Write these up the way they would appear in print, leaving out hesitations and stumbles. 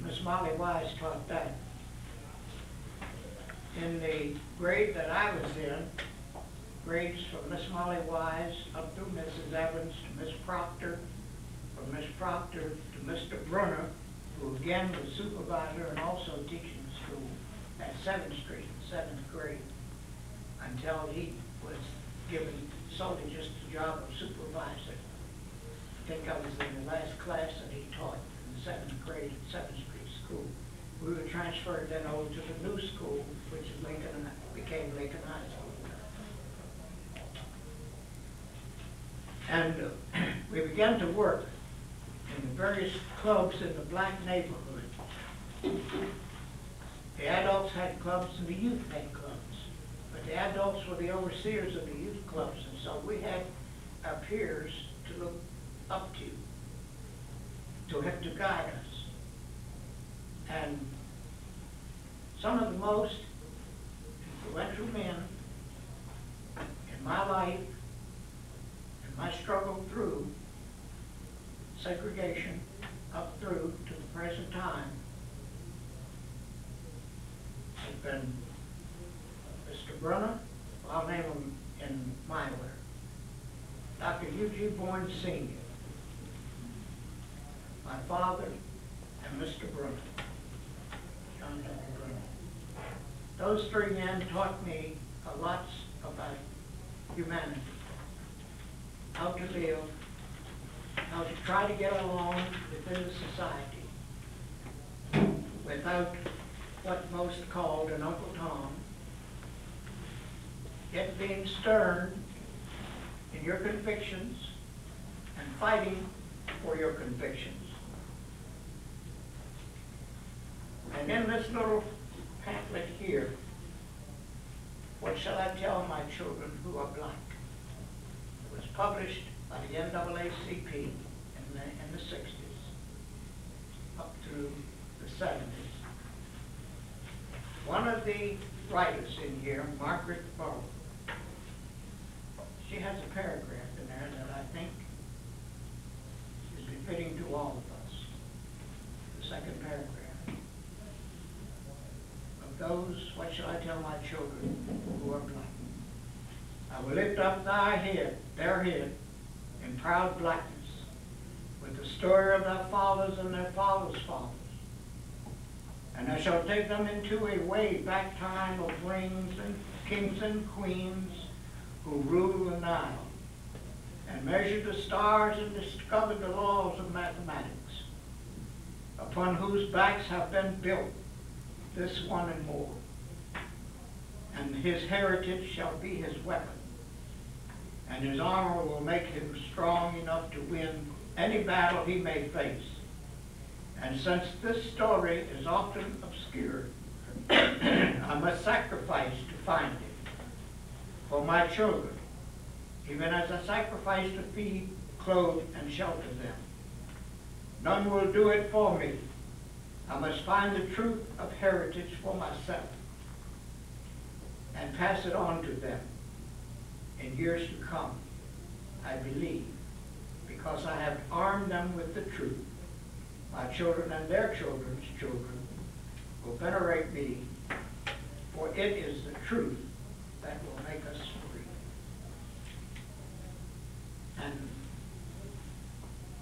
Miss Molly Wise taught that. In the grade that I was in, grades from Miss Molly Wise up through Mrs. Evans to Miss Proctor, from Miss Proctor to Mr. Brunner, who again was supervisor and also teaching school at 7th Street, 7th grade, until he was given solely just the job of supervisor. I think I was in the last class that he taught in the 7th grade at 7th Street School. We were transferred then over to the new school, which is Lincoln, became Lincoln High School. And we began to work in the various clubs in the black neighborhood. The adults had clubs and the youth had clubs. But the adults were the overseers of the youth clubs, and so we had our peers to look up to have to guide us. And some of the most influential men in my life, in my struggle through segregation up through to the present time, has been Mr. Brunner, I'll name him in my order, Dr. U.G. Bourne Sr., my father, and Mr. Brunner, John W. Brunner. Those three men taught me a lot about humanity, how to live, how to try to get along within the society without what most called an Uncle Tom, yet being stern in your convictions and fighting for your convictions. And in this little pamphlet here, what shall I tell my children who are black? It was published by the NAACP in the 60s up through the 70s. One of the writers in here, Margaret Burrow, she has a paragraph in there that I think is befitting to all of us. The second paragraph. Of those, what shall I tell my children who are black? I will lift up their head, in proud blackness, with the story of their fathers and their fathers' fathers. And I shall take them into a way back time of rings and kings and queens who ruled the Nile, and measured the stars and discovered the laws of mathematics, upon whose backs have been built this one and more. And his heritage shall be his weapon, and his armor will make him strong enough to win any battle he may face. And since this story is often obscured, I must sacrifice to find it for my children, even as I sacrifice to feed, clothe, and shelter them. None will do it for me. I must find the truth of heritage for myself and pass it on to them in years to come, I believe, because I have armed them with the truth. My children and their children's children will venerate me, for it is the truth that will make us free. And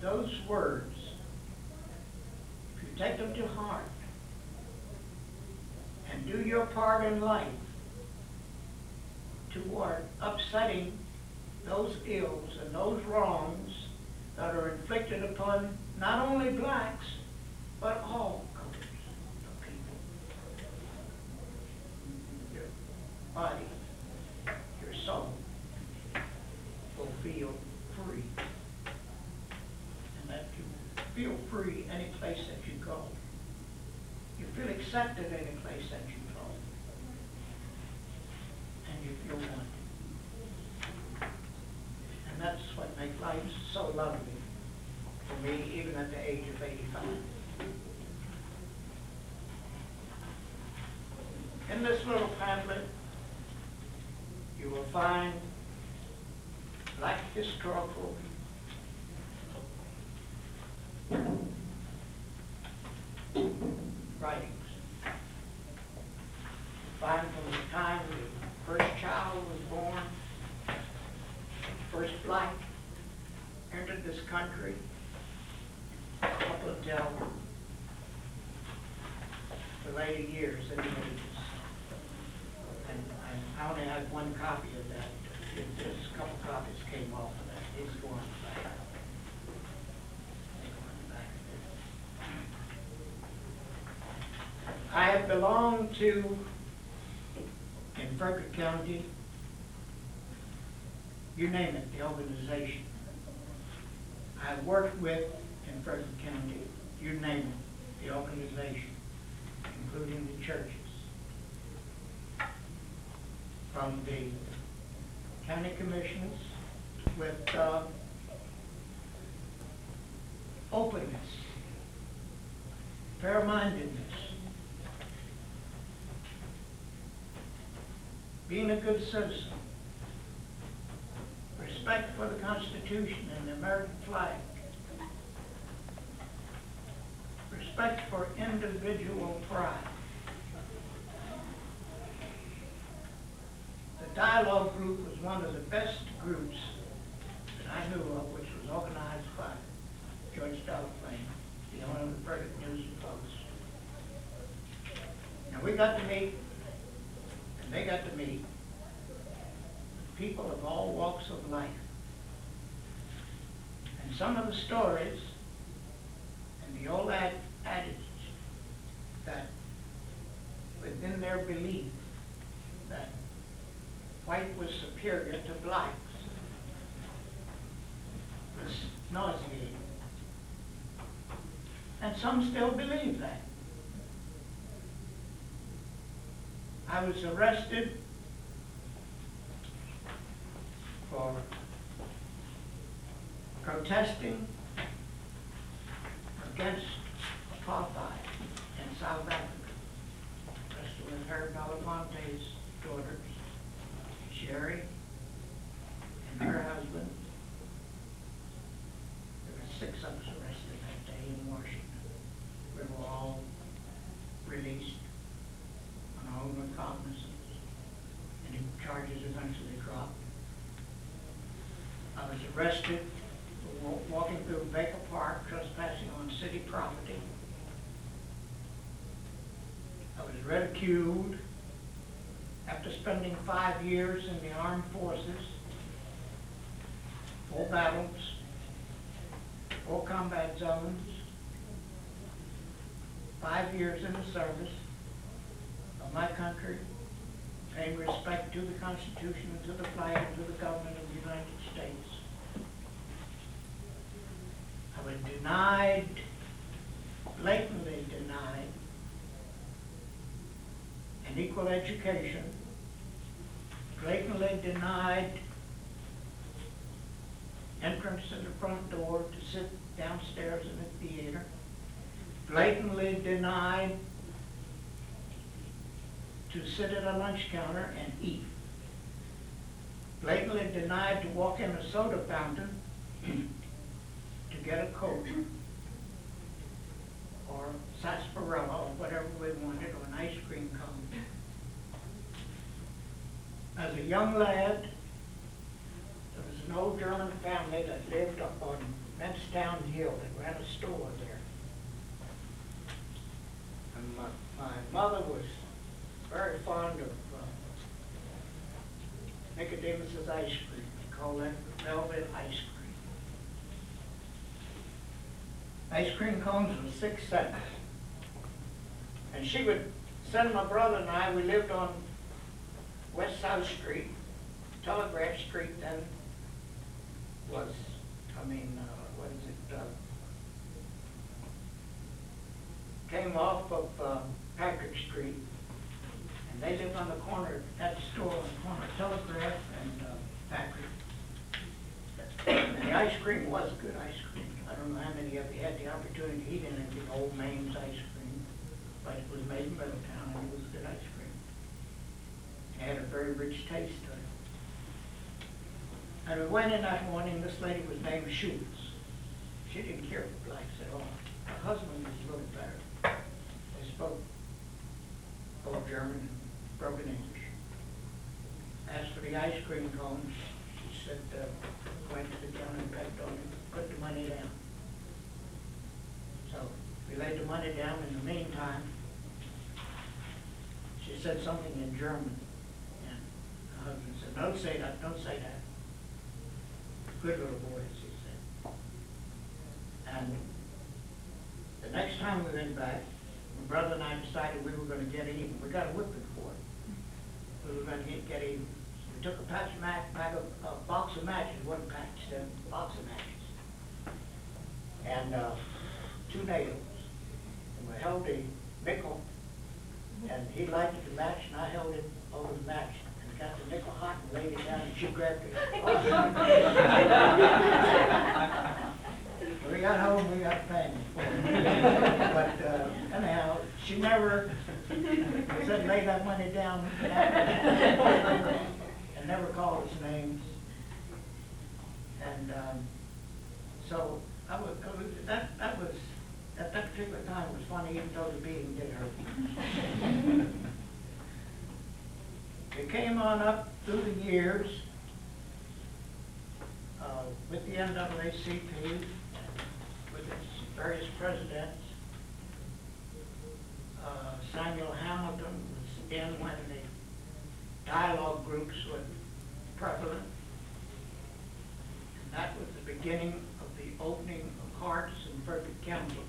those words, if you take them to heart and do your part in life toward upsetting those ills and those wrongs that are inflicted upon not only blacks, but all colors of people. Your body, your soul will feel free. And that you feel free any place that you go. You feel accepted any place that you go. And you feel wanted. And that's what makes life so lovely for me, even at the age of 85. In this little pamphlet, you will find black historical writings. Find from the time the first child was born, first flight entered this country, up until the later years and ages. And I only have one copy of that. There's a couple copies came off of that. These go on the back. They go on the back of it. I have belonged to, in Frederick County, you name it, the organization. I worked with, in Frederick County, you name it, the organization, including the churches. From the county commissioners with openness, fair-mindedness, being a good citizen, respect for the Constitution and the American flag, respect for individual pride. The dialogue group was one of the best groups that I knew of, which was organized by George Delaplane, the owner of the Frederick News and Post. And we got to meet, and they got to meet, people of all walks of life. And some of the stories and the old adage that within their belief that white was superior to blacks was nauseating. And some still believe that. I was arrested for protesting against apartheid in South Africa. Arrested with Herb Belafonte's daughters, Sherry and her husband. There were 6 of us arrested that day in Washington. We were all released on our own recognizance. Any charges eventually dropped. I was arrested for walking through Baker Park, trespassing on city property. I was ridiculed after spending 5 years in the armed forces, 4 battles, 4 combat zones, 5 years in the service of my country, paying respect to the Constitution and to the flag and to the government of the United States. I was denied, blatantly denied, an equal education, blatantly denied entrance to the front door to sit downstairs in the theater, blatantly denied to sit at a lunch counter and eat, blatantly denied to walk in a soda fountain to get a Coke or sarsaparilla or whatever we wanted, or an ice cream cone. As a young lad, there was an old German family that lived up on Menstown Hill that ran a store there. And my mother was very fond of Nicodemus's ice cream. They call that velvet ice cream. Ice cream cones were 6 cents. And she would send my brother and I, we lived on West South Street. Telegraph Street then was, what is it, came off of Packard Street. And they lived on the corner, at the store on the corner of Telegraph and Packard. And the ice cream was good ice cream. I don't know how many of you had the opportunity to eat any of the old Maine's ice cream, but it was made in Middletown and it was good ice cream. It had a very rich taste to it. And we went in that morning, this lady was named Schultz. She didn't care for blacks at all. Her husband was a little better. They spoke German, broken English. Asked for the ice cream cones. She said, went to the counter and pecked on it, put the money down. So we laid the money down. In the meantime, she said something in German. And her husband said, don't say that, don't say that. Good little boy, she said. And the next time we went back, my brother and I decided we were going to get even. We got a whipping for it. We were going to get even. So we took a box of matches, one patch, then a box of matches, and 2 nails. And we held the nickel, and he lighted the match, and I held it over the match, and got the nickel hot and laid it down, and she grabbed it. We got home, we got family. But anyhow, she never said lay that money down and never called us names. And so that was at that particular time was funny, even though the beating did hurt. It came on up through the years with the NAACP, with its various presidents. Samuel Hamilton was in when the dialogue groups were prevalent. And that was the beginning of the opening of hearts in Frederick County.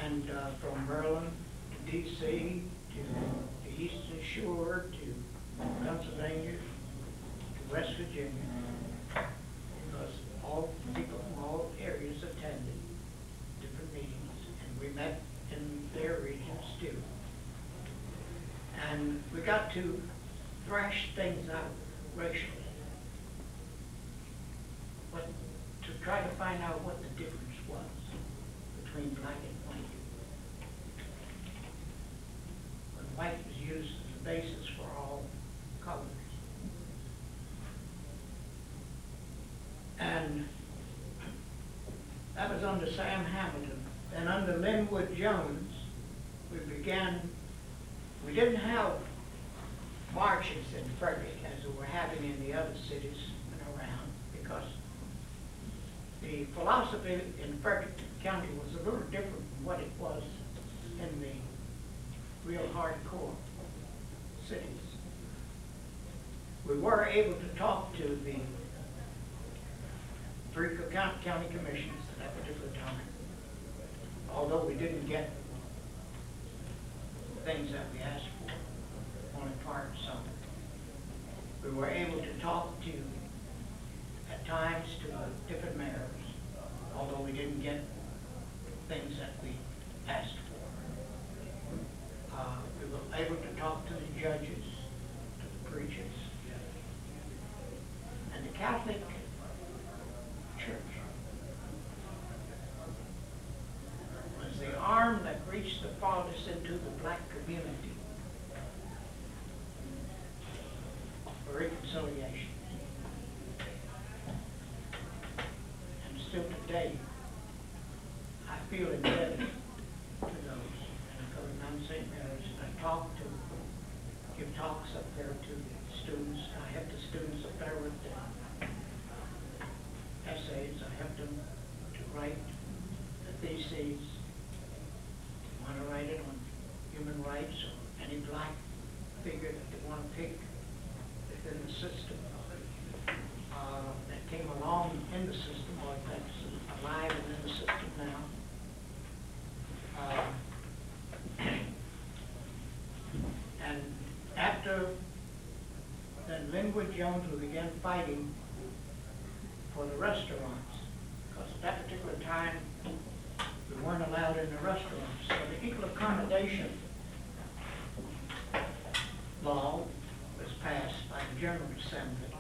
And from Maryland to D.C. to the Eastern Shore to Pennsylvania to West Virginia, because all people from all areas attended different meetings, and we met in their regions too. And we got to thrash things out racially, but to try to find out what the difference was between black and white. When white was used as a basis for all colors. And that was under Sam Hamilton. And under Linwood Jones, we didn't have marches in Frederick as we were having in the other cities around, because the philosophy in Frederick County was a little different from what it was in the real hardcore cities. We were able to talk to the 3 county commissions at that particular time, although we didn't get things that we asked for, only part of some. We were able to talk to, at times, to different mayors, although we didn't get things that we asked for. We were able to talk to the judges, to the preachers, and the Catholic Church was the arm that reached the farthest into the black community for reconciliation. And still today, I feel indebted to those. And I go to Mount St. Mary's and I give talks up there to the students. I have the students up there with the essays. I have them to write the theses. Want to write it on human rights or any black figure that they want to pick within the system that came along in the system, or that's alive and in the system now. And after then, Linwood Jones, we began fighting for the restaurants, because at that particular time we weren't allowed in the restaurants. So the equal accommodation law was passed by the General Assembly,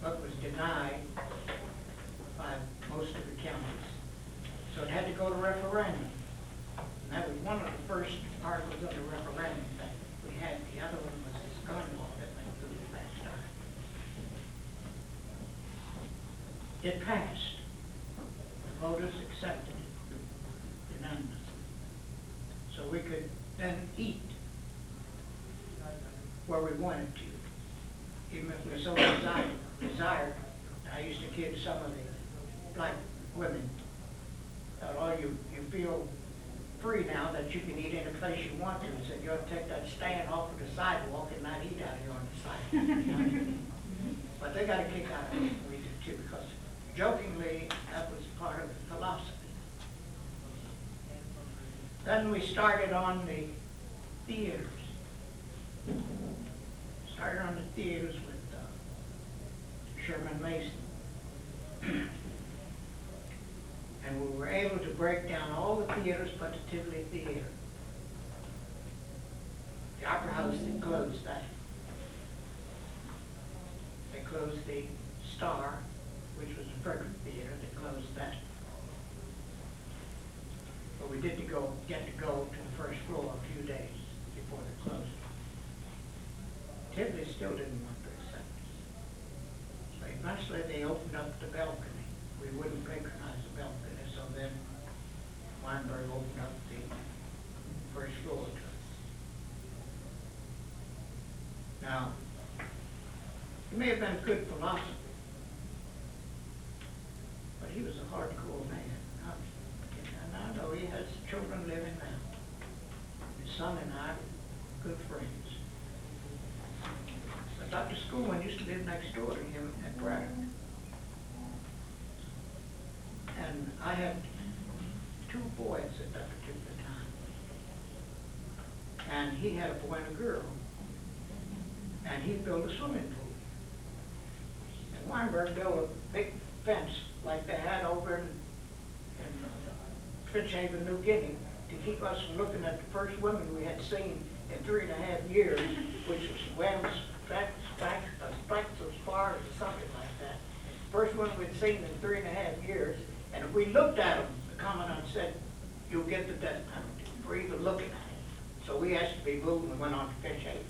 but was denied by most of the counties. So it had to go to referendum. And that was one of the first articles of the referendum that we had. The other one was this gun law that went through the last time. It passed. The voters accepted it unanimously. we could then eat where we wanted to, even if we so desired. I used to kid some of the black women. Thought, oh, you feel free now that you can eat any place you want to. Said, you ought to take that stand off of the sidewalk and not eat out here on the sidewalk. But they got a kick out of it, we did too, because jokingly, that was part of the philosophy. Then we started on the theaters. Started on the theaters with Sherman Mason. And we were able to break down all the theaters but the Tivoli Theater. The Opera House, they closed that. They closed the Star, which was the Frederick Theater. They closed that. But we did get to go to the first floor a few days before they closed. Tivoli still didn't want to accept us. So eventually they opened up the balcony. We wouldn't patronize the balcony, so then Weinberg opened up the first floor to us. Now, he may have been a good philosopher, but he was a hardcore man. And I know he has children living now. His son and I were good friends. But Dr. Schoolman used to live next door to him at Braddock. And I had 2 boys at that particular time. And he had a boy and a girl. And he built a swimming pool. And Weinberg built a big fence like they had over in Finch Haven, New Guinea, to keep us from looking at the first women we had seen in 3.5 years, which was Wham's Sprax's Bar or something like that. First one we'd seen in 3.5 years. And if we looked at them, the commandant said, you'll get the death penalty for even looking at it. So we asked to be moved and went on to Finch Haven.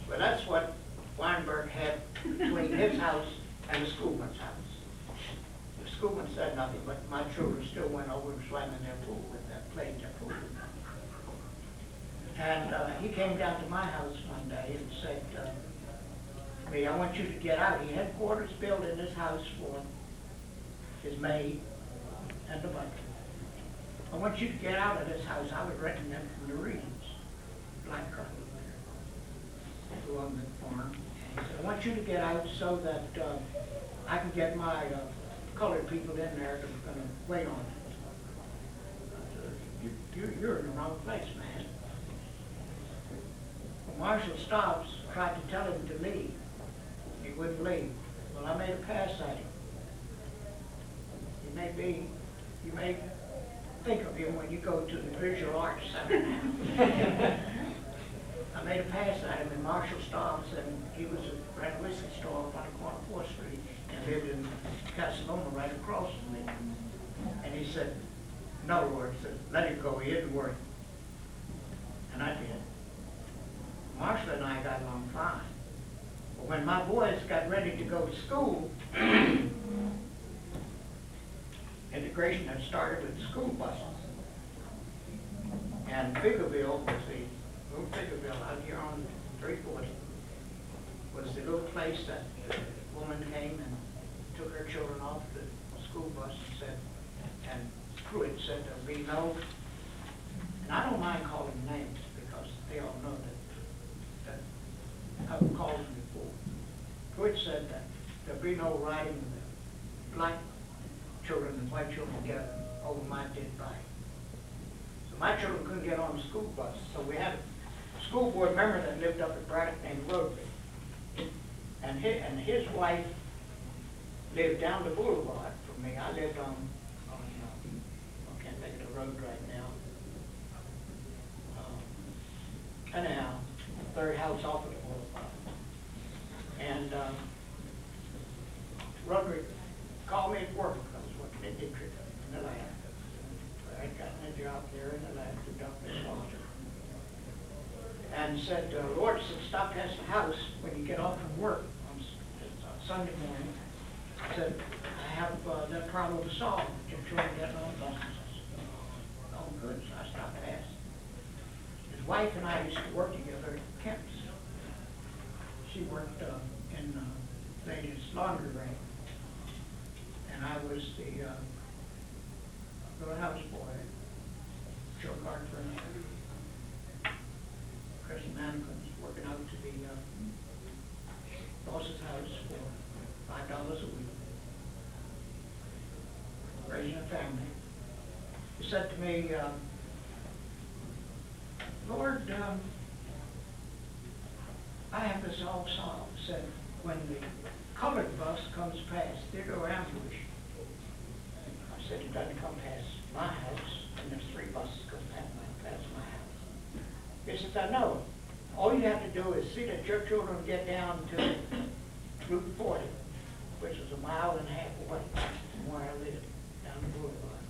Well, that's what Weinberg had between his house and the Schoolman's house. The Schoolman said nothing, but my children still went over and swam in their pool with that, played their pool. And he came down to my house one day and said to me, I want you to get out. He had quarters built in his house for his maid and the butler. I want you to get out of this house. I was renting them from the Reeds, black couple who owned the farm. And he said, I want you to get out so that I can get my colored people in there that are going to wait on it. You're in the wrong place, man. Well, Marshal Stobbs tried to tell him to leave. He wouldn't leave. Well, I made a pass at him. You may think of him when you go to the Visual Arts Center now. I made a pass at him in Marshall Stobbs, and he was a red whiskey store up on the corner of 4th Street and lived in Casanova right across from me. And he said, in other words, let him go, he isn't worth it. And I did. Marshall and I got along fine. But when my boys got ready to go to school, integration had started with school buses. And Figureville was little Figureville out here on 340 was the little place that the woman came and took her children off the school bus and said, and Pruitt said there'll be no, and I don't mind calling names because they all know that I've called them before. Pruitt said that there'll be no riding the black children and white children together over my dead body. So my children couldn't get on the school bus, so we had a school board member that lived up at Braddock named Rodby. And his wife lived down the boulevard from me. I lived on I can't think of the road right now. Anyhow, third house off of the boulevard. And Roderick called me at work because what they did in the lab. I had gotten a job there in the lab to Dr. Slaughter. And said, Lord said, stop past the house when you get off from work on Sunday morning. I said, I have that problem solved. Your children getting on buses. Oh, good. So I stopped past. I used to work together at Kemp's. She worked in ladies' laundry room, and I was the little houseboy, show card for her. Chris Nickens working out to the boss's house for $5 a week, raising a family. He said to me, Lord, I have this all solved. Said, when the colored bus comes past, Theodore Ambush, I said, it doesn't come past my house, and there's 3 buses go past my house. He says, I know. All you have to do is see that your children get down to Route 40, which is a mile and a half away from where I live, down the boulevard.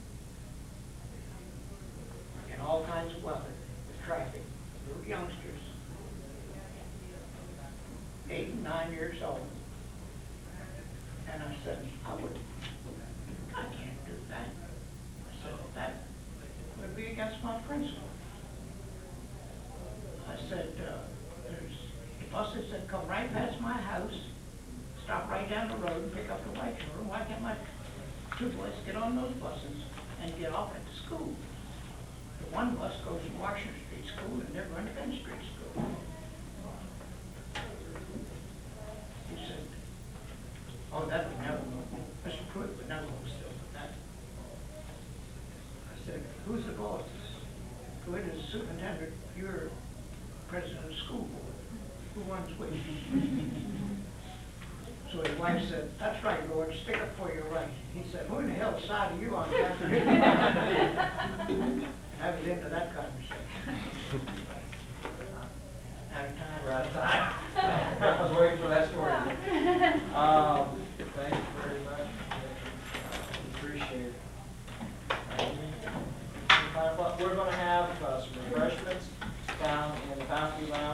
In all kinds of weather, with traffic, little youngsters, 8 and 9 years old. And I said, I can't do that. I said, that would be against my principles. I said, there's buses that come right past my house, stop right down the road and pick up the white children. Why can't my 2 boys get on those buses and get off at the school? The one bus goes to Washington Street School and they're going to Penn Street School. He said, oh, that would never work. Mr. Pruitt would never hold still with that. I said, who's the boss? Pruitt is superintendent. You're president of the school board. Who runs which? So his wife said, that's right, Lord, stick up for your right. He said, who in the hell's side are you on, Captain? I was into that conversation. Out of time. We're out of time. I was waiting for that story. Thank you very much. Appreciate it. We're going to have some refreshments down in the faculty lounge.